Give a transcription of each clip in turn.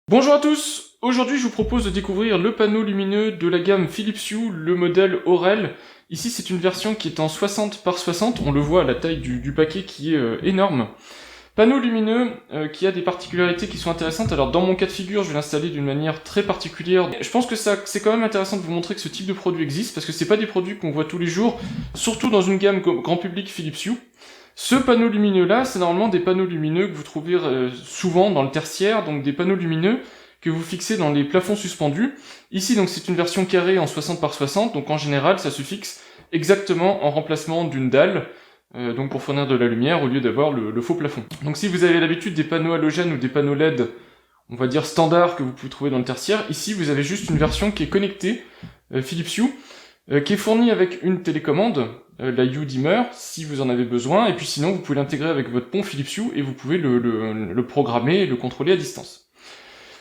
Bonjour à tous, aujourd'hui je vous propose de découvrir le panneau lumineux de la gamme Philips Hue, le modèle Aurel. Ici c'est une version qui est en 60 par 60, on le voit à la taille du paquet qui est énorme. Panneau lumineux qui a des particularités qui sont intéressantes. Alors dans mon cas de figure je vais l'installer d'une manière très particulière. Je pense que c'est quand même intéressant de vous montrer que ce type de produit existe, parce que c'est pas des produits qu'on voit tous les jours, surtout dans une gamme grand public Philips Hue. Ce panneau lumineux là, c'est normalement des panneaux lumineux que vous trouvez souvent dans le tertiaire, donc des panneaux lumineux que vous fixez dans les plafonds suspendus. Ici donc c'est une version carrée en 60 par 60, donc en général ça se fixe exactement en remplacement d'une dalle, donc pour fournir de la lumière au lieu d'avoir le faux plafond. Donc si vous avez l'habitude des panneaux halogènes ou des panneaux LED, on va dire standard que vous pouvez trouver dans le tertiaire, ici vous avez juste une version qui est connectée, Philips Hue, qui est fournie avec une télécommande, la Hue Dimmer, si vous en avez besoin, et puis sinon vous pouvez l'intégrer avec votre pont Philips Hue et vous pouvez le programmer et le contrôler à distance.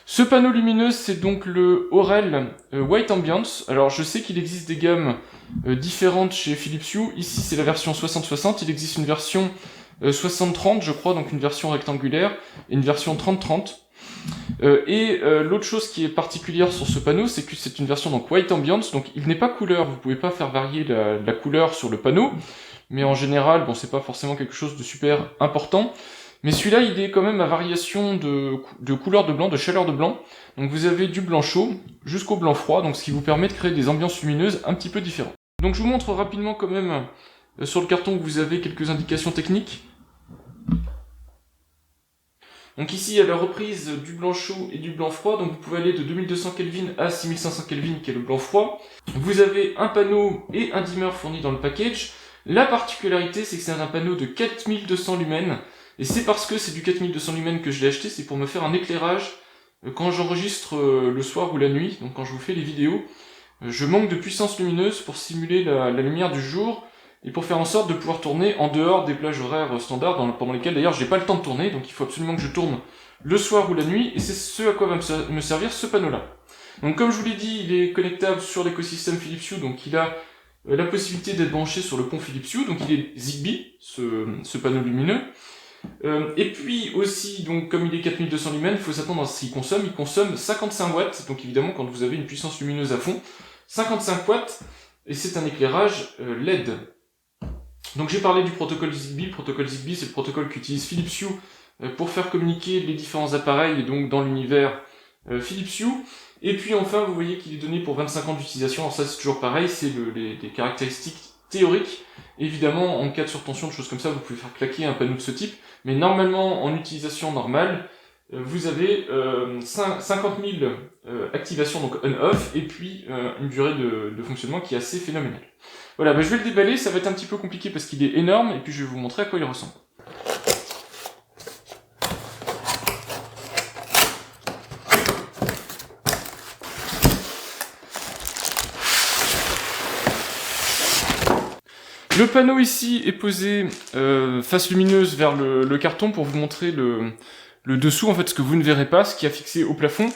Ce panneau lumineux, c'est donc le Aurel White Ambiance. Alors je sais qu'il existe des gammes différentes chez Philips Hue. Ici c'est la version 60-60, il existe une version 60-30 je crois, donc une version rectangulaire, et une version 30-30. L'autre chose qui est particulière sur ce panneau, c'est que c'est une version donc White Ambiance, donc il n'est pas couleur, vous pouvez pas faire varier la couleur sur le panneau, mais en général, bon c'est pas forcément quelque chose de super important, mais celui-là il est quand même à variation de couleur de blanc, de chaleur de blanc, donc vous avez du blanc chaud jusqu'au blanc froid, donc ce qui vous permet de créer des ambiances lumineuses un petit peu différentes. Donc je vous montre rapidement quand même sur le carton que vous avez quelques indications techniques. Donc ici il y a la reprise du blanc chaud et du blanc froid, donc vous pouvez aller de 2200 Kelvin à 6500 Kelvin qui est le blanc froid. Vous avez un panneau et un dimmer fournis dans le package. La particularité c'est que c'est un panneau de 4200 lumens, et c'est parce que c'est du 4200 lumens que je l'ai acheté, c'est pour me faire un éclairage quand j'enregistre le soir ou la nuit, donc quand je vous fais les vidéos. Je manque de puissance lumineuse pour simuler la lumière du jour, et pour faire en sorte de pouvoir tourner en dehors des plages horaires standards, pendant lesquelles d'ailleurs j'ai pas le temps de tourner, donc il faut absolument que je tourne le soir ou la nuit, et c'est ce à quoi va me servir ce panneau-là. Donc comme je vous l'ai dit, il est connectable sur l'écosystème Philips Hue, donc il a la possibilité d'être branché sur le pont Philips Hue, donc il est Zigbee, ce panneau lumineux. Et puis aussi, donc comme il est 4200 lumens, il faut s'attendre à ce qu'il consomme. Il consomme 55 watts, donc évidemment quand vous avez une puissance lumineuse à fond, 55 watts, et c'est un éclairage LED. Donc j'ai parlé du protocole Zigbee. Le protocole Zigbee, c'est le protocole qu'utilise Philips Hue pour faire communiquer les différents appareils, et donc dans l'univers Philips Hue. Et puis enfin, vous voyez qu'il est donné pour 25 ans d'utilisation. Alors ça c'est toujours pareil, c'est les caractéristiques théoriques. Évidemment, en cas de surtension, de choses comme ça, vous pouvez faire claquer un panneau de ce type. Mais normalement, en utilisation normale, vous avez 50 000 activations, donc on-off, et puis une durée de fonctionnement qui est assez phénoménale. Voilà, je vais le déballer, ça va être un petit peu compliqué parce qu'il est énorme, et puis je vais vous montrer à quoi il ressemble. Le panneau ici est posé face lumineuse vers le carton pour vous montrer le dessous, en fait, ce que vous ne verrez pas, ce qui est fixé au plafond.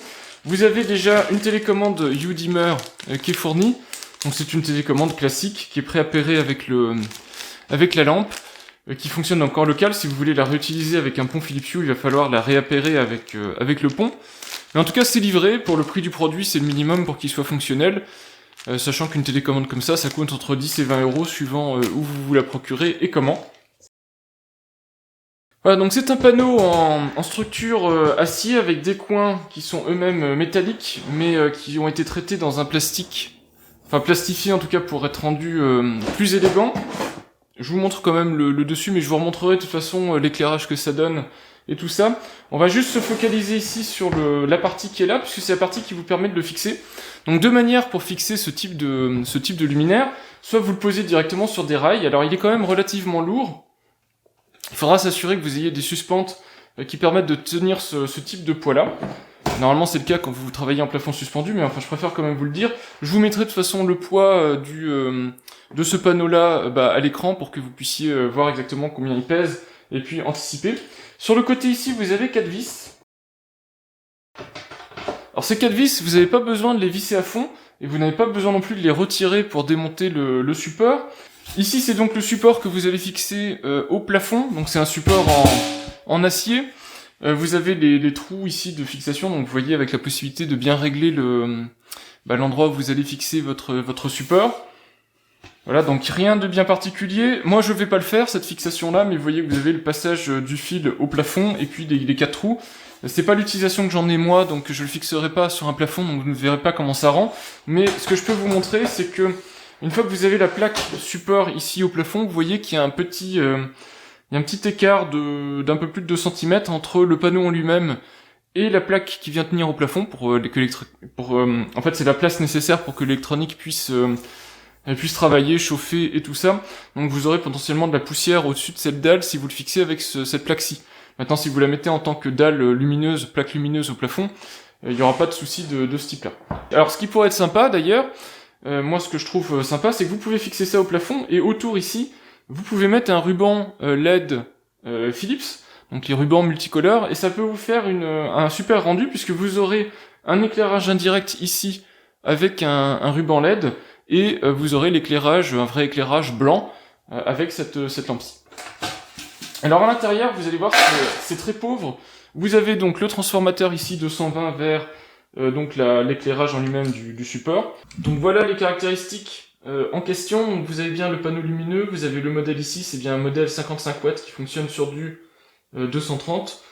Vous avez déjà une télécommande Hue Dimmer qui est fournie. Donc c'est une télécommande classique qui est préappairée avec la lampe, qui fonctionne encore local. Si vous voulez la réutiliser avec un pont Philips Hue, il va falloir la réappairer avec le pont. Mais en tout cas c'est livré, pour le prix du produit c'est le minimum pour qu'il soit fonctionnel. Sachant qu'une télécommande comme ça coûte entre 10 et 20 euros suivant où vous la procurez et comment. Voilà, donc c'est un panneau en structure acier avec des coins qui sont eux-mêmes métalliques, mais qui ont été traités dans un plastique, enfin plastifié en tout cas pour être rendu plus élégant. Je vous montre quand même le dessus, mais je vous remontrerai de toute façon l'éclairage que ça donne et tout ça. On va juste se focaliser ici sur la partie qui est là, puisque c'est la partie qui vous permet de le fixer. Donc deux manières pour fixer ce type de luminaire. Soit vous le posez directement sur des rails, alors il est quand même relativement lourd. Il faudra s'assurer que vous ayez des suspentes qui permettent de tenir ce type de poids-là. Normalement c'est le cas quand vous travaillez en plafond suspendu, mais enfin je préfère quand même vous le dire. Je vous mettrai de toute façon le poids de ce panneau-là à l'écran pour que vous puissiez voir exactement combien il pèse et puis anticiper. Sur le côté ici, vous avez 4 vis. Alors ces 4 vis, vous n'avez pas besoin de les visser à fond, et vous n'avez pas besoin non plus de les retirer pour démonter le support. Ici, c'est donc le support que vous allez fixer au plafond, donc c'est un support en acier. Vous avez les trous ici de fixation, donc vous voyez avec la possibilité de bien régler l'endroit où vous allez fixer votre support. Voilà, donc rien de bien particulier. Moi je vais pas le faire cette fixation là, mais vous voyez que vous avez le passage du fil au plafond et puis les 4 trous. C'est pas l'utilisation que j'en ai moi, donc je le fixerai pas sur un plafond, donc vous ne verrez pas comment ça rend. Mais ce que je peux vous montrer, c'est que une fois que vous avez la plaque support ici au plafond, vous voyez qu'il y a un petit écart d'un peu plus de 2 cm entre le panneau en lui-même et la plaque qui vient tenir au plafond en fait c'est la place nécessaire pour que l'électronique puisse travailler, chauffer et tout ça. Donc vous aurez potentiellement de la poussière au-dessus de cette dalle si vous le fixez avec cette plaque-ci. Maintenant si vous la mettez en tant que dalle lumineuse, plaque lumineuse au plafond, il n'y aura pas de souci de ce type-là. Alors ce qui pourrait être sympa d'ailleurs, moi ce que je trouve sympa, c'est que vous pouvez fixer ça au plafond et autour ici, vous pouvez mettre un ruban LED Philips, donc les rubans multicolores, et ça peut vous faire un super rendu puisque vous aurez un éclairage indirect ici avec un ruban LED, et vous aurez l'éclairage, un vrai éclairage blanc avec cette lampe-ci. Alors à l'intérieur, vous allez voir, c'est très pauvre. Vous avez donc le transformateur ici 220 vers donc l'éclairage en lui-même du support. Donc voilà les caractéristiques en question. Donc vous avez bien le panneau lumineux, vous avez le modèle ici, c'est bien un modèle 55 watts qui fonctionne sur du 230.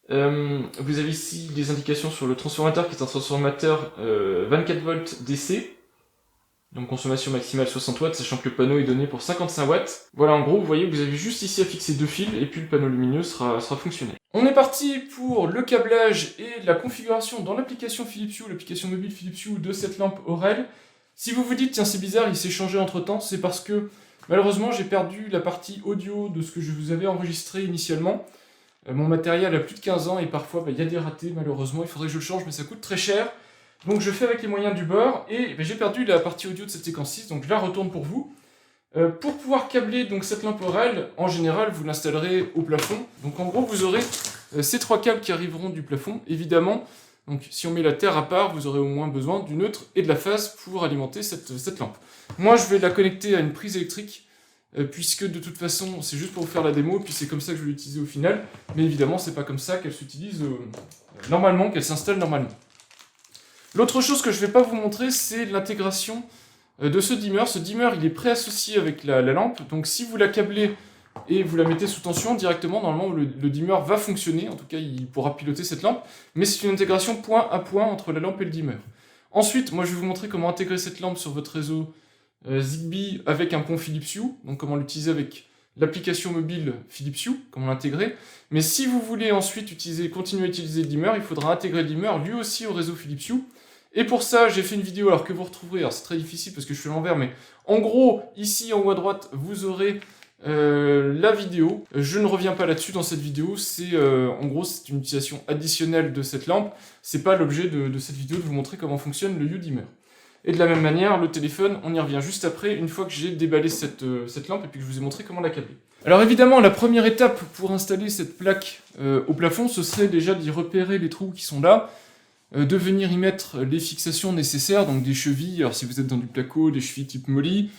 Vous avez ici des indications sur le transformateur qui est un transformateur 24 volts DC. Donc consommation maximale 60 watts, sachant que le panneau est donné pour 55 watts. Voilà, en gros, vous voyez que vous avez juste ici à fixer 2 fils, et puis le panneau lumineux sera fonctionnel. On est parti pour le câblage et la configuration dans l'application Philips Hue, l'application mobile Philips Hue de cette lampe Aurel. Si vous vous dites, tiens c'est bizarre, il s'est changé entre temps, c'est parce que malheureusement j'ai perdu la partie audio de ce que je vous avais enregistré initialement. Mon matériel a plus de 15 ans et parfois il y a des ratés malheureusement, il faudrait que je le change mais ça coûte très cher. Donc je fais avec les moyens du bord, et j'ai perdu la partie audio de cette séquence 6, donc je la retourne pour vous. Pour pouvoir câbler donc cette lampe Aurel, en général vous l'installerez au plafond. Donc en gros vous aurez ces 3 câbles qui arriveront du plafond, évidemment. Donc si on met la terre à part, vous aurez au moins besoin du neutre et de la phase pour alimenter cette lampe. Moi je vais la connecter à une prise électrique, puisque de toute façon c'est juste pour vous faire la démo, puis c'est comme ça que je vais l'utiliser au final. Mais évidemment c'est pas comme ça qu'elle s'utilise normalement, qu'elle s'installe normalement. L'autre chose que je ne vais pas vous montrer, c'est l'intégration de ce dimmer. Ce dimmer, il est préassocié avec la lampe, donc si vous la câblez et vous la mettez sous tension directement, normalement le dimmer va fonctionner, en tout cas il pourra piloter cette lampe, mais c'est une intégration point à point entre la lampe et le dimmer. Ensuite, moi je vais vous montrer comment intégrer cette lampe sur votre réseau Zigbee avec un pont Philips Hue, donc comment l'utiliser avec l'application mobile Philips Hue, comment l'intégrer. Mais si vous voulez ensuite continuer à utiliser le dimmer, il faudra intégrer le dimmer lui aussi au réseau Philips Hue. Et pour ça, j'ai fait une vidéo alors que vous retrouverez, alors c'est très difficile parce que je suis à l'envers, mais en gros, ici en haut à droite, vous aurez la vidéo. Je ne reviens pas là-dessus dans cette vidéo, en gros c'est une utilisation additionnelle de cette lampe. C'est pas l'objet de cette vidéo de vous montrer comment fonctionne le Hue-Dimmer. Et de la même manière, le téléphone, on y revient juste après, une fois que j'ai déballé cette lampe et puis que je vous ai montré comment la câbler. Alors évidemment, la première étape pour installer cette plaque au plafond, ce serait déjà d'y repérer les trous qui sont là, de venir y mettre les fixations nécessaires, donc des chevilles, alors si vous êtes dans du placo, des chevilles type molly.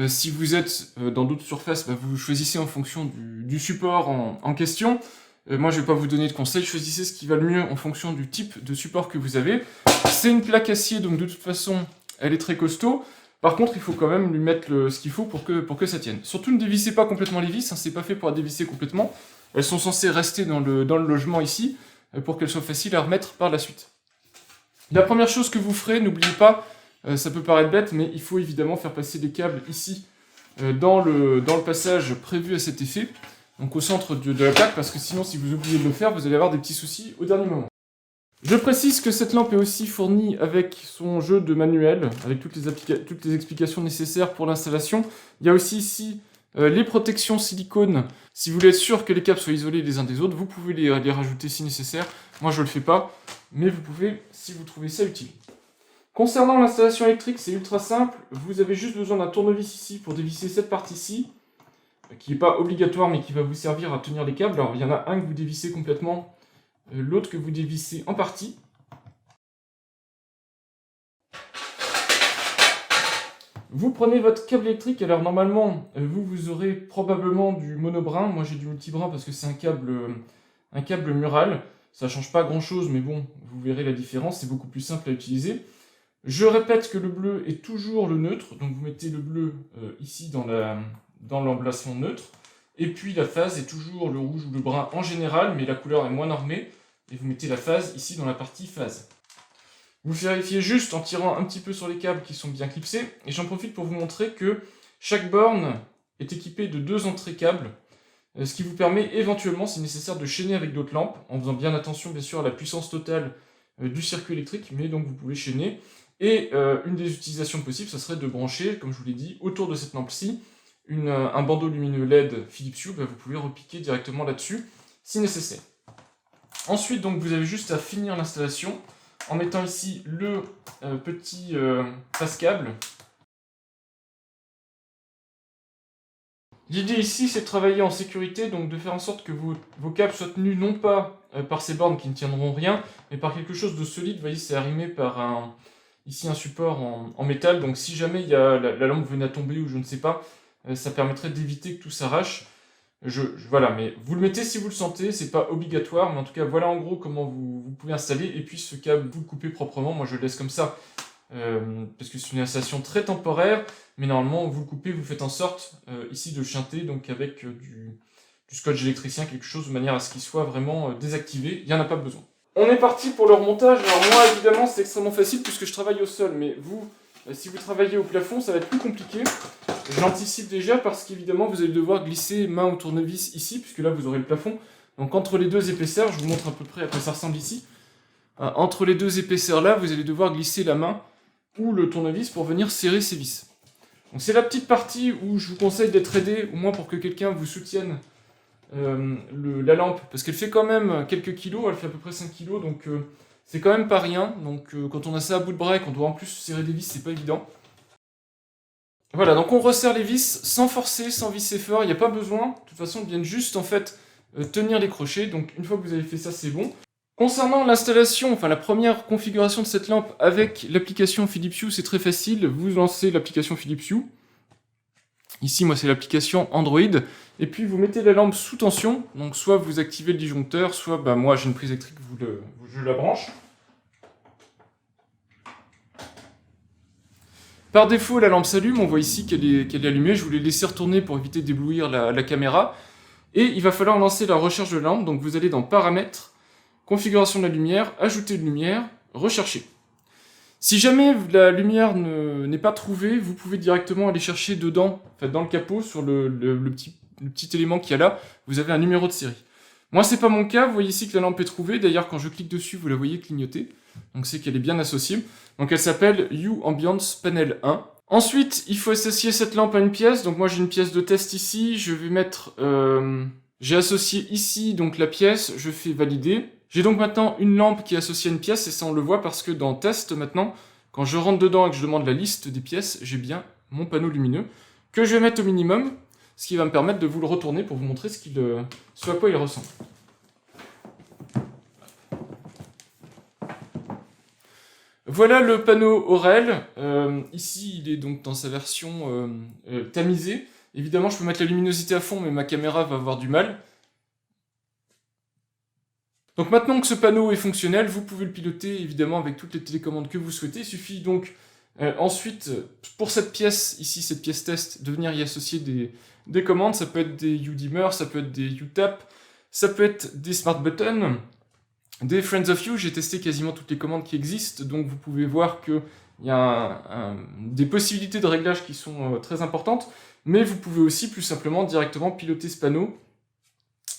Si vous êtes dans d'autres surfaces, vous choisissez en fonction du support en question. Moi je vais pas vous donner de conseils, choisissez ce qui va le mieux en fonction du type de support que vous avez. C'est une plaque acier, donc de toute façon elle est très costaud. Par contre il faut quand même lui mettre ce qu'il faut pour que ça tienne. Surtout ne dévissez pas complètement les vis, c'est pas fait pour la dévisser complètement. Elles sont censées rester dans le logement ici, pour qu'elles soient faciles à remettre par la suite. La première chose que vous ferez, n'oubliez pas, ça peut paraître bête, mais il faut évidemment faire passer les câbles ici, dans le passage prévu à cet effet, donc au centre de la plaque, parce que sinon si vous oubliez de le faire, vous allez avoir des petits soucis au dernier moment. Je précise que cette lampe est aussi fournie avec son jeu de manuel, avec toutes les explications nécessaires pour l'installation. Il y a aussi ici les protections silicone. Si vous voulez être sûr que les câbles soient isolés les uns des autres, vous pouvez les rajouter si nécessaire. Moi je le fais pas, mais vous pouvez si vous trouvez ça utile. Concernant l'installation électrique, c'est ultra simple. Vous avez juste besoin d'un tournevis ici pour dévisser cette partie-ci, qui n'est pas obligatoire mais qui va vous servir à tenir les câbles. Alors il y en a un que vous dévissez complètement, l'autre que vous dévissez en partie. Vous prenez votre câble électrique, alors normalement vous aurez probablement du monobrin, moi j'ai du multibrin parce que c'est un câble un câble mural. Ça change pas grand chose, mais bon, vous verrez la différence, c'est beaucoup plus simple à utiliser. Je répète que le bleu est toujours le neutre, donc vous mettez le bleu ici dans l'emplacement neutre. Et puis la phase est toujours le rouge ou le brun en général, mais la couleur est moins normée. Et vous mettez la phase ici dans la partie phase. Vous vérifiez juste en tirant un petit peu sur les câbles qui sont bien clipsés. Et j'en profite pour vous montrer que chaque borne est équipée de 2 entrées câbles. Ce qui vous permet éventuellement, si nécessaire, de chaîner avec d'autres lampes, en faisant bien attention bien sûr à la puissance totale du circuit électrique, mais donc vous pouvez chaîner. Et une des utilisations possibles, ça serait de brancher, comme je vous l'ai dit, autour de cette lampe-ci, un bandeau lumineux LED Philips Hue, vous pouvez repiquer directement là-dessus, si nécessaire. Ensuite, donc, vous avez juste à finir l'installation, en mettant ici le petit passe-câble. L'idée ici, c'est de travailler en sécurité, donc de faire en sorte que vos câbles soient tenus non pas par ces bornes qui ne tiendront rien, mais par quelque chose de solide. Vous voyez, c'est arrimé par ici un support en métal, donc si jamais la lampe venait à tomber ou je ne sais pas, ça permettrait d'éviter que tout s'arrache. Voilà, mais vous le mettez si vous le sentez, c'est pas obligatoire, mais en tout cas, voilà en gros comment vous pouvez installer, et puis ce câble, vous le coupez proprement. Moi je le laisse comme ça, parce que c'est une installation très temporaire, mais normalement vous le coupez, vous faites en sorte ici de le chanter, donc avec du scotch électricien, quelque chose de manière à ce qu'il soit vraiment désactivé, il n'y en a pas besoin. On est parti pour le remontage. Alors moi évidemment c'est extrêmement facile puisque je travaille au sol, mais vous, si vous travaillez au plafond, ça va être plus compliqué. J'anticipe déjà parce qu'évidemment vous allez devoir glisser main au tournevis ici, puisque là vous aurez le plafond. Donc entre les deux épaisseurs, je vous montre à peu près à quoi ça ressemble ici. Entre les deux épaisseurs là, vous allez devoir glisser la main ou le tournevis pour venir serrer ces vis. Donc c'est la petite partie où je vous conseille d'être aidé, au moins pour que quelqu'un vous soutienne la lampe, parce qu'elle fait quand même quelques kilos, elle fait à peu près 5 kilos, donc c'est quand même pas rien. Donc quand on a ça à bout de bras et qu'on doit en plus serrer des vis, c'est pas évident. Voilà, donc on resserre les vis sans forcer, sans visser fort, il n'y a pas besoin. De toute façon, ils viennent juste en fait tenir les crochets, donc une fois que vous avez fait ça, c'est bon. Concernant l'installation, enfin la première configuration de cette lampe avec l'application Philips Hue, c'est très facile. Vous lancez l'application Philips Hue. Ici, moi, c'est l'application Android. Et puis, vous mettez la lampe sous tension. Donc, soit vous activez le disjoncteur, soit, moi, j'ai une prise électrique, je la branche. Par défaut, la lampe s'allume. On voit ici qu'elle est allumée. Je vous l'ai laissé retourner pour éviter d'éblouir la caméra. Et il va falloir lancer la recherche de lampe. Donc, vous allez dans Paramètres, Configuration de la lumière, Ajouter une lumière, Rechercher. Si jamais la lumière n'est pas trouvée, vous pouvez directement aller chercher dedans, en fait, dans le capot, sur le petit élément qu'il y a là, vous avez un numéro de série. Moi, c'est pas mon cas, vous voyez ici que la lampe est trouvée, d'ailleurs quand je clique dessus, vous la voyez clignoter, donc c'est qu'elle est bien associée. Donc elle s'appelle Hue Ambiance Panel 1. Ensuite, il faut associer cette lampe à une pièce, donc moi j'ai une pièce de test ici, je vais mettre... j'ai associé ici donc la pièce, je fais valider. J'ai donc maintenant une lampe qui est associée à une pièce, et ça on le voit parce que dans Test maintenant, quand je rentre dedans et que je demande la liste des pièces, j'ai bien mon panneau lumineux, que je vais mettre au minimum, ce qui va me permettre de vous le retourner pour vous montrer ce à quoi il ressemble. Voilà le panneau Aurel. Ici il est donc dans sa version tamisée. Évidemment je peux mettre la luminosité à fond, mais ma caméra va avoir du mal. Donc maintenant que ce panneau est fonctionnel, vous pouvez le piloter évidemment avec toutes les télécommandes que vous souhaitez. Il suffit donc ensuite, pour cette pièce, ici cette pièce test, de venir y associer des commandes. Ça peut être des U-dimmer, ça peut être des U-tap, ça peut être des smart buttons, des Friends of You. J'ai testé quasiment toutes les commandes qui existent, donc vous pouvez voir qu'il y a des possibilités de réglage qui sont très importantes, mais vous pouvez aussi plus simplement directement piloter ce panneau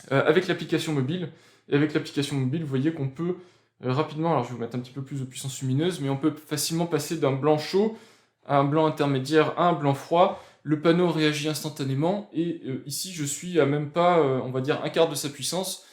avec l'application mobile. Et avec l'application mobile, vous voyez qu'on peut rapidement, alors je vais vous mettre un petit peu plus de puissance lumineuse, mais on peut facilement passer d'un blanc chaud à un blanc intermédiaire à un blanc froid. Le panneau réagit instantanément, et ici je suis à même pas, on va dire, un quart de sa puissance.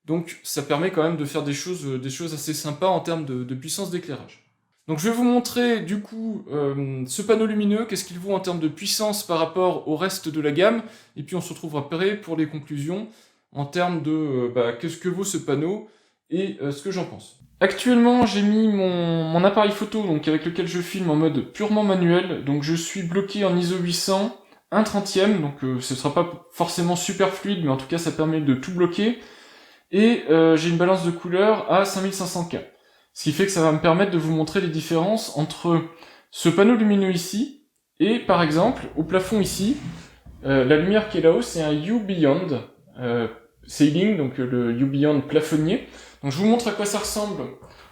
Donc ça permet quand même de faire des choses assez sympas en termes de puissance d'éclairage. Donc je vais vous montrer du coup ce panneau lumineux, qu'est-ce qu'il vaut en termes de puissance par rapport au reste de la gamme, et puis on se retrouvera après pour les conclusions, en termes de qu'est-ce que vaut ce panneau et ce que j'en pense. Actuellement, j'ai mis mon appareil photo donc avec lequel je filme en mode purement manuel, donc je suis bloqué en ISO 800, 1/30, donc ce sera pas forcément super fluide, mais en tout cas ça permet de tout bloquer. et j'ai une balance de couleur à 5500K. Ce qui fait que ça va me permettre de vous montrer les différences entre ce panneau lumineux ici et par exemple au plafond ici, la lumière qui est là-haut c'est un U Beyond Ceiling, donc le U Beyond plafonnier. Donc je vous montre à quoi ça ressemble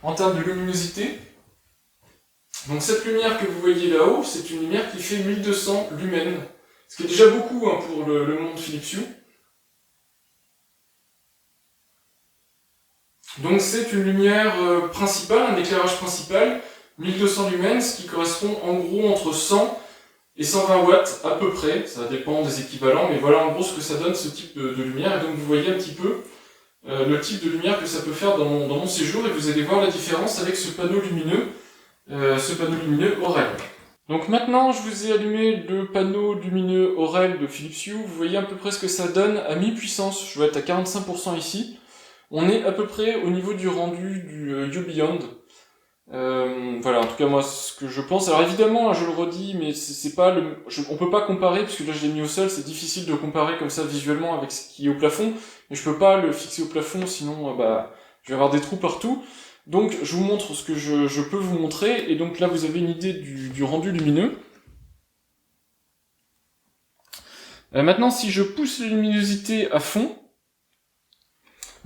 en termes de luminosité. Donc cette lumière que vous voyez là-haut, c'est une lumière qui fait 1200 lumens, ce qui est déjà beaucoup hein, pour le monde Philips Hue. Donc c'est une lumière principale, un éclairage principal, 1200 lumens, ce qui correspond en gros entre 100 et 120 watts à peu près, ça dépend des équivalents, mais voilà en gros ce que ça donne ce type de lumière, et donc vous voyez un petit peu le type de lumière que ça peut faire dans mon séjour, et vous allez voir la différence avec ce panneau lumineux Aurel. Donc maintenant je vous ai allumé le panneau lumineux Aurel de Philips Hue, vous voyez à peu près ce que ça donne à mi-puissance, je vais être à 45% ici. On est à peu près au niveau du rendu du U Beyond. Voilà, en tout cas moi ce que je pense. Alors évidemment, je le redis, mais c'est pas on peut pas comparer parce que là je l'ai mis au sol. C'est difficile de comparer comme ça visuellement avec ce qui est au plafond. Mais je peux pas le fixer au plafond, sinon je vais avoir des trous partout. Donc je vous montre ce que je peux vous montrer. Et donc là vous avez une idée du rendu lumineux. Maintenant, si je pousse la luminosité à fond,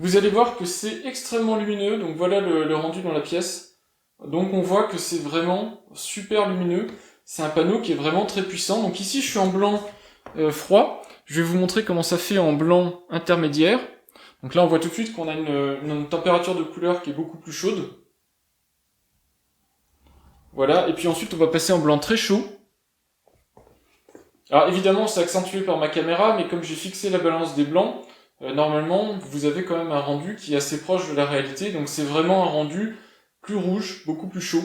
vous allez voir que c'est extrêmement lumineux, donc voilà le rendu dans la pièce. Donc on voit que c'est vraiment super lumineux. C'est un panneau qui est vraiment très puissant. Donc ici je suis en blanc froid. Je vais vous montrer comment ça fait en blanc intermédiaire. Donc là on voit tout de suite qu'on a une température de couleur qui est beaucoup plus chaude. Voilà, et puis ensuite on va passer en blanc très chaud. Alors évidemment c'est accentué par ma caméra, mais comme j'ai fixé la balance des blancs, normalement, vous avez quand même un rendu qui est assez proche de la réalité, donc c'est vraiment un rendu plus rouge, beaucoup plus chaud.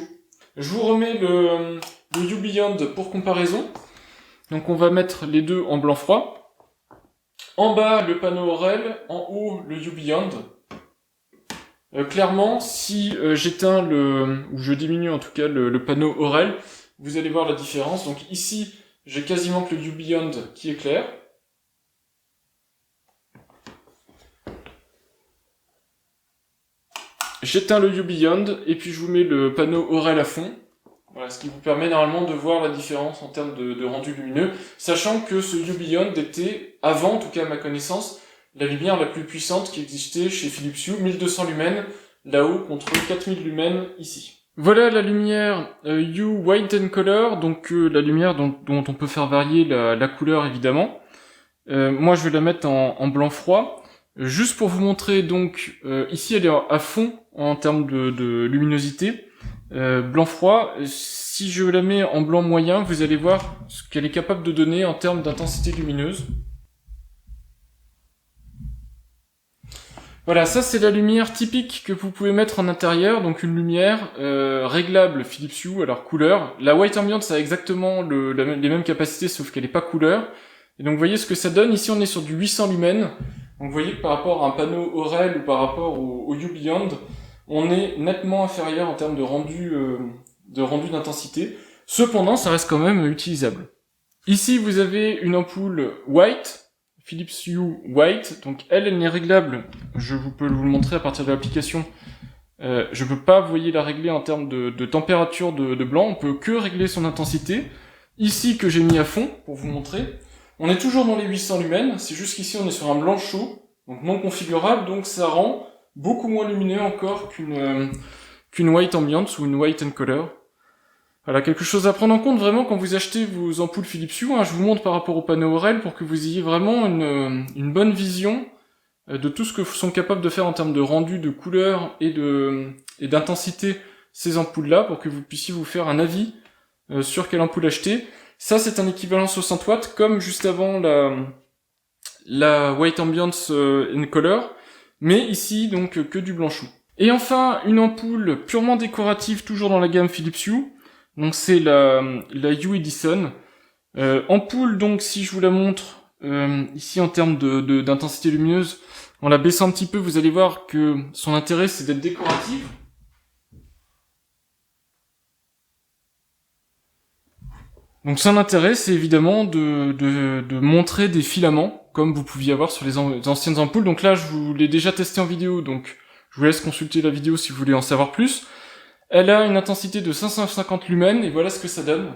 Je vous remets le U Beyond pour comparaison. Donc on va mettre les deux en blanc froid. En bas, le panneau Aurel, en haut, le U Beyond. Clairement, si j'éteins ou je diminue en tout cas le panneau Aurel, vous allez voir la différence. Donc ici, j'ai quasiment que le U Beyond qui est clair. J'éteins le U Beyond et puis je vous mets le panneau Aurel à fond. Voilà, ce qui vous permet normalement de voir la différence en termes de rendu lumineux, sachant que ce U Beyond était, avant en tout cas à ma connaissance, la lumière la plus puissante qui existait chez Philips Hue, 1200 lumens là-haut contre 4000 lumens ici. Voilà la lumière Hue White and Color, donc la lumière dont on peut faire varier la couleur évidemment. Moi je vais la mettre en blanc froid. Juste pour vous montrer, donc, ici elle est à fond en termes de luminosité, blanc froid. Si je la mets en blanc moyen, vous allez voir ce qu'elle est capable de donner en termes d'intensité lumineuse. Voilà, ça c'est la lumière typique que vous pouvez mettre en intérieur, donc une lumière réglable Philips Hue, alors couleur. La White Ambient ça a exactement les mêmes capacités, sauf qu'elle n'est pas couleur. Et donc vous voyez ce que ça donne, ici on est sur du 800 lumens. Donc vous voyez que par rapport à un panneau Aurel ou par rapport au U Beyond, on est nettement inférieur en termes de rendu d'intensité. Cependant, ça reste quand même utilisable. Ici, vous avez une ampoule White, Philips Hue White. Donc elle n'est réglable, je peux vous le montrer à partir de l'application. Je peux pas, vous voyez, la régler en termes de température de blanc. On peut que régler son intensité. Ici, que j'ai mis à fond, pour vous montrer. On est toujours dans les 800 lumens, c'est juste qu'ici on est sur un blanc chaud, donc non configurable, donc ça rend beaucoup moins lumineux encore qu'une White Ambiance ou une White and Color. Voilà, quelque chose à prendre en compte vraiment quand vous achetez vos ampoules Philips Hue, hein, je vous montre par rapport au panneau Aurel pour que vous ayez vraiment une bonne vision de tout ce que sont capables de faire en termes de rendu, de couleur et d'intensité ces ampoules-là, pour que vous puissiez vous faire un avis sur quelle ampoule acheter. Ça, c'est un équivalent 60 watts, comme juste avant la White Ambiance in Color, mais ici, donc, que du blanc chou. Et enfin, une ampoule purement décorative, toujours dans la gamme Philips Hue, donc c'est la Hue Edison. Ampoule, donc, si je vous la montre, ici en termes d'intensité lumineuse, en la baissant un petit peu, vous allez voir que son intérêt, c'est d'être décorative. Donc son intérêt, c'est évidemment de montrer des filaments. comme vous pouviez avoir sur les anciennes ampoules. Donc là, je vous l'ai déjà testé en vidéo, donc je vous laisse consulter la vidéo si vous voulez en savoir plus. Elle a une intensité de 550 lumens, et voilà ce que ça donne.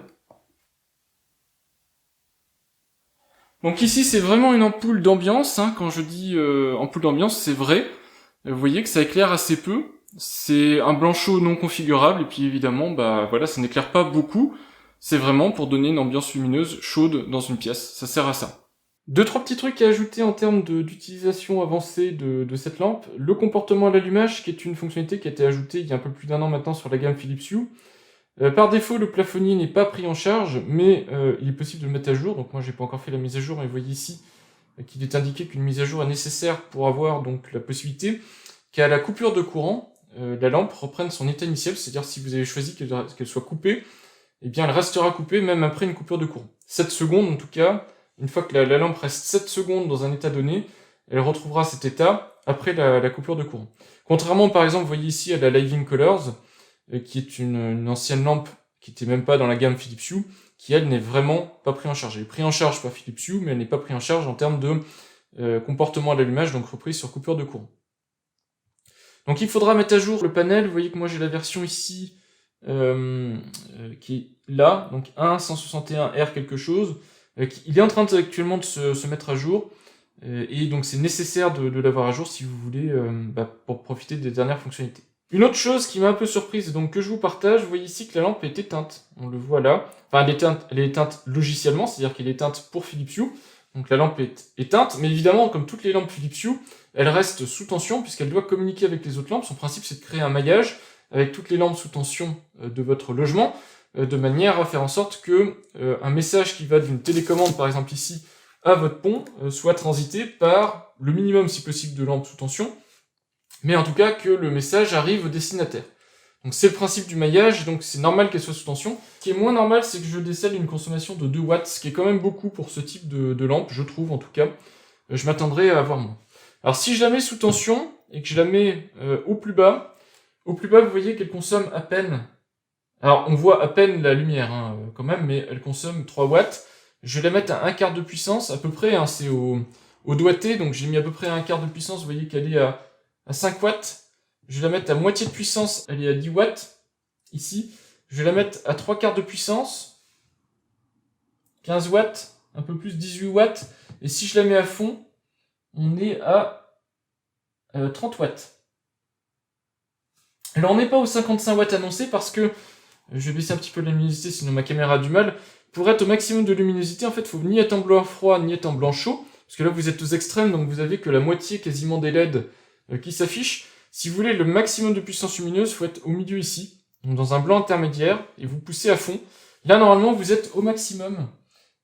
Donc ici, c'est vraiment une ampoule d'ambiance, hein. Quand je dis ampoule d'ambiance, c'est vrai. Vous voyez que ça éclaire assez peu. C'est un blanc chaud non configurable, et puis évidemment, bah voilà, ça n'éclaire pas beaucoup. C'est vraiment pour donner une ambiance lumineuse chaude dans une pièce. Ça sert à ça. Deux, trois petits trucs à ajouter en termes d'utilisation avancée de cette lampe. Le comportement à l'allumage, qui est une fonctionnalité qui a été ajoutée il y a un peu plus d'1 an maintenant sur la gamme Philips Hue. Par défaut, le plafonnier n'est pas pris en charge, mais il est possible de le mettre à jour. Donc moi, j'ai pas encore fait la mise à jour, mais vous voyez ici qu'il est indiqué qu'une mise à jour est nécessaire pour avoir donc la possibilité qu'à la coupure de courant, la lampe reprenne son état initial, c'est-à-dire si vous avez choisi qu'elle soit coupée, eh bien elle restera coupée même après une coupure de courant. 7 secondes en tout cas. Une fois que la lampe reste 7 secondes dans un état donné, elle retrouvera cet état après la coupure de courant. Contrairement, par exemple, vous voyez ici à la Living Colors, qui est une ancienne lampe qui n'était même pas dans la gamme Philips Hue, qui elle n'est vraiment pas prise en charge. Elle est prise en charge par Philips Hue, mais elle n'est pas prise en charge en termes de comportement à l'allumage, donc reprise sur coupure de courant. Donc il faudra mettre à jour le panel. Vous voyez que moi j'ai la version ici qui est là, donc 1.161R quelque chose. Il est en train actuellement de se mettre à jour, et donc c'est nécessaire de l'avoir à jour si vous voulez pour profiter des dernières fonctionnalités. Une autre chose qui m'a un peu surprise, donc que je vous partage, vous voyez ici que la lampe est éteinte. On le voit là. Enfin, elle est éteinte logiciellement, c'est-à-dire qu'elle est éteinte pour Philips Hue. Donc la lampe est éteinte, mais évidemment, comme toutes les lampes Philips Hue, elle reste sous tension puisqu'elle doit communiquer avec les autres lampes. Son principe, c'est de créer un maillage avec toutes les lampes sous tension de votre logement, de manière à faire en sorte que un message qui va d'une télécommande, par exemple ici, à votre pont, soit transité par le minimum, si possible, de lampes sous tension, mais en tout cas que le message arrive au destinataire. Donc c'est le principe du maillage, donc c'est normal qu'elle soit sous tension. Ce qui est moins normal, c'est que je décèle une consommation de 2 watts, ce qui est quand même beaucoup pour ce type de lampe, je trouve en tout cas. Je m'attendrais à avoir moins. Alors si je la mets sous tension, et que je la mets au plus bas, vous voyez qu'elle consomme à peine... Alors on voit à peine la lumière quand même, mais elle consomme 3 watts. Je vais la mettre à 1/4 de puissance, à peu près, c'est au doigté, donc j'ai mis à peu près à 1/4 de puissance, vous voyez qu'elle est à 5 watts. Je vais la mettre à moitié de puissance, elle est à 10 watts, ici. Je vais la mettre à 3/4 de puissance, 15 watts, un peu plus, 18 watts. Et si je la mets à fond, on est à 30 watts. Alors on n'est pas aux 55 watts annoncés parce que, je vais baisser un petit peu la luminosité sinon ma caméra a du mal. Pour être au maximum de luminosité, en fait, il faut ni être en blanc froid, ni être en blanc chaud. Parce que là, vous êtes aux extrêmes, donc vous avez que la moitié quasiment des LED qui s'affichent. Si vous voulez le maximum de puissance lumineuse, il faut être au milieu ici, donc dans un blanc intermédiaire, et vous poussez à fond. Là, normalement, vous êtes au maximum.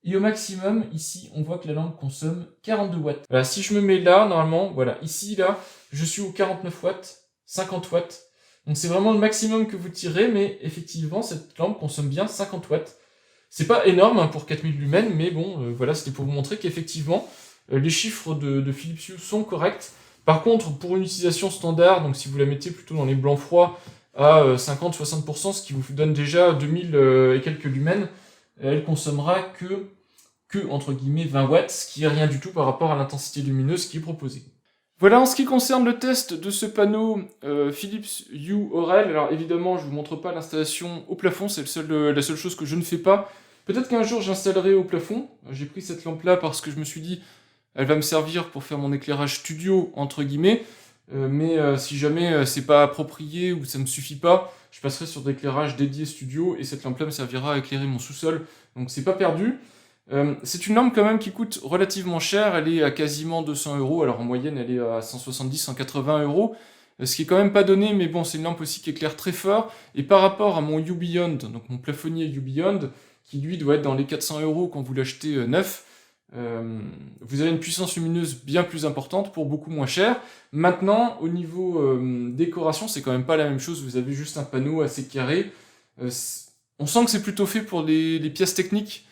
Et au maximum, ici, on voit que la lampe consomme 42 watts. Voilà, si je me mets là, normalement, voilà, ici, là, je suis aux 49 watts, 50 watts. Donc c'est vraiment le maximum que vous tirez, mais effectivement, cette lampe consomme bien 50 watts. C'est pas énorme pour 4000 lumens, mais bon, voilà, c'était pour vous montrer qu'effectivement, les chiffres de Philips Hue sont corrects. Par contre, pour une utilisation standard, donc si vous la mettez plutôt dans les blancs froids à 50-60%, ce qui vous donne déjà 2000 et quelques lumens, elle consommera que entre guillemets 20 watts, ce qui est rien du tout par rapport à l'intensité lumineuse qui est proposée. Voilà en ce qui concerne le test de ce panneau Philips Hue Aurel. Alors évidemment, je vous montre pas l'installation au plafond, c'est la seule chose que je ne fais pas. Peut-être qu'un jour j'installerai au plafond. J'ai pris cette lampe-là parce que je me suis dit, elle va me servir pour faire mon éclairage studio, entre guillemets. Mais si jamais c'est pas approprié ou ça me suffit pas, je passerai sur de l'éclairage dédié studio et cette lampe-là me servira à éclairer mon sous-sol. Donc c'est pas perdu. C'est une lampe quand même qui coûte relativement cher, elle est à quasiment 200 €, alors en moyenne elle est à 170-180 €, ce qui est quand même pas donné, mais bon c'est une lampe aussi qui éclaire très fort, et par rapport à mon Hue Beyond, donc mon plafonnier Hue Beyond, qui lui doit être dans les 400 € quand vous l'achetez neuf, vous avez une puissance lumineuse bien plus importante pour beaucoup moins cher. Maintenant, au niveau décoration, c'est quand même pas la même chose, vous avez juste un panneau assez carré, on sent que c'est plutôt fait pour les pièces techniques,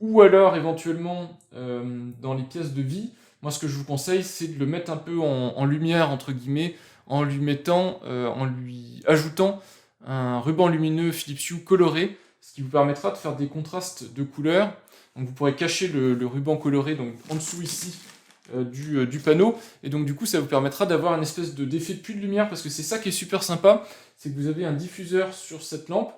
ou alors éventuellement dans les pièces de vie. Moi ce que je vous conseille c'est de le mettre un peu en lumière entre guillemets, en lui ajoutant un ruban lumineux Philips Hue coloré, ce qui vous permettra de faire des contrastes de couleurs. Donc vous pourrez cacher le ruban coloré donc en dessous ici du panneau, et donc du coup ça vous permettra d'avoir une espèce d'effet de puits de lumière, parce que c'est ça qui est super sympa, c'est que vous avez un diffuseur sur cette lampe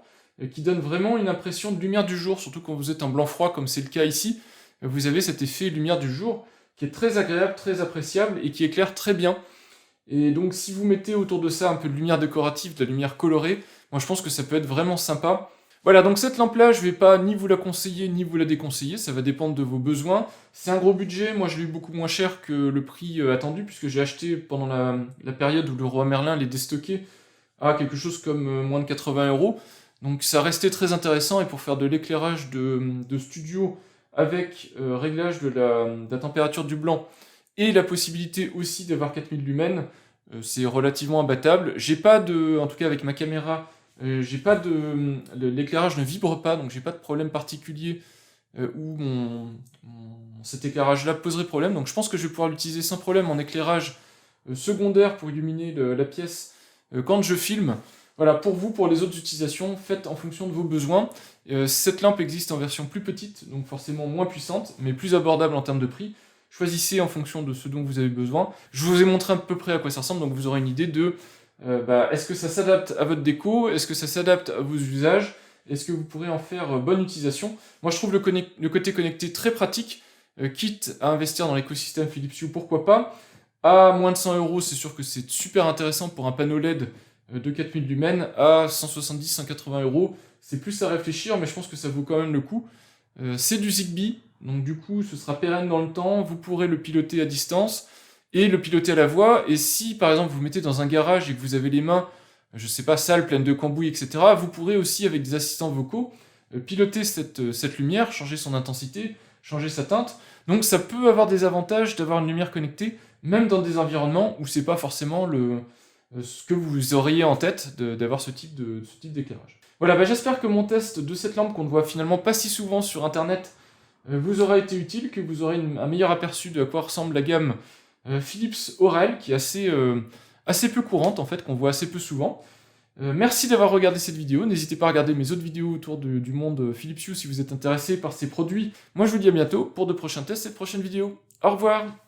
qui donne vraiment une impression de lumière du jour, surtout quand vous êtes en blanc froid comme c'est le cas ici, vous avez cet effet lumière du jour qui est très agréable, très appréciable et qui éclaire très bien. Et donc si vous mettez autour de ça un peu de lumière décorative, de la lumière colorée, moi je pense que ça peut être vraiment sympa. Voilà, donc cette lampe-là, je vais pas ni vous la conseiller, ni vous la déconseiller, ça va dépendre de vos besoins. C'est un gros budget, moi je l'ai eu beaucoup moins cher que le prix attendu, puisque j'ai acheté pendant la période où le roi Merlin les déstockait à quelque chose comme moins de 80 €. Donc ça restait très intéressant, et pour faire de l'éclairage de studio avec réglage de la température du blanc, et la possibilité aussi d'avoir 4000 lumens, c'est relativement imbattable. J'ai pas de, en tout cas avec ma caméra, j'ai pas l'éclairage ne vibre pas, donc j'ai pas de problème particulier où cet éclairage-là poserait problème. Donc je pense que je vais pouvoir l'utiliser sans problème en éclairage secondaire pour illuminer la pièce quand je filme. Voilà, pour vous, pour les autres utilisations, faites en fonction de vos besoins. Cette lampe existe en version plus petite, donc forcément moins puissante, mais plus abordable en termes de prix. Choisissez en fonction de ce dont vous avez besoin. Je vous ai montré à peu près à quoi ça ressemble, donc vous aurez une idée de est-ce que ça s'adapte à votre déco, est-ce que ça s'adapte à vos usages, est-ce que vous pourrez en faire bonne utilisation. Moi je trouve le côté connecté très pratique, quitte à investir dans l'écosystème Philips Hue, pourquoi pas. À moins de 100 €, c'est sûr que c'est super intéressant pour un panneau LED de 4000 lumens. À 170-180 €, c'est plus à réfléchir, mais je pense que ça vaut quand même le coup. C'est du Zigbee, donc du coup ce sera pérenne dans le temps, vous pourrez le piloter à distance et le piloter à la voix. Et si par exemple vous mettez dans un garage et que vous avez les mains, je sais pas, sales, pleines de cambouis, etc., vous pourrez aussi avec des assistants vocaux piloter cette lumière, changer son intensité, changer sa teinte. Donc ça peut avoir des avantages d'avoir une lumière connectée, même dans des environnements où c'est pas forcément ce que vous auriez en tête d'avoir ce type d'éclairage. Voilà, j'espère que mon test de cette lampe, qu'on ne voit finalement pas si souvent sur internet, vous aura été utile, que vous aurez un meilleur aperçu de à quoi ressemble la gamme Philips Aurel, qui est assez peu courante en fait, qu'on voit assez peu souvent. Merci d'avoir regardé cette vidéo, n'hésitez pas à regarder mes autres vidéos autour du monde Philips Hue si vous êtes intéressé par ces produits. Moi je vous dis à bientôt pour de prochains tests et de prochaines vidéos. Au revoir!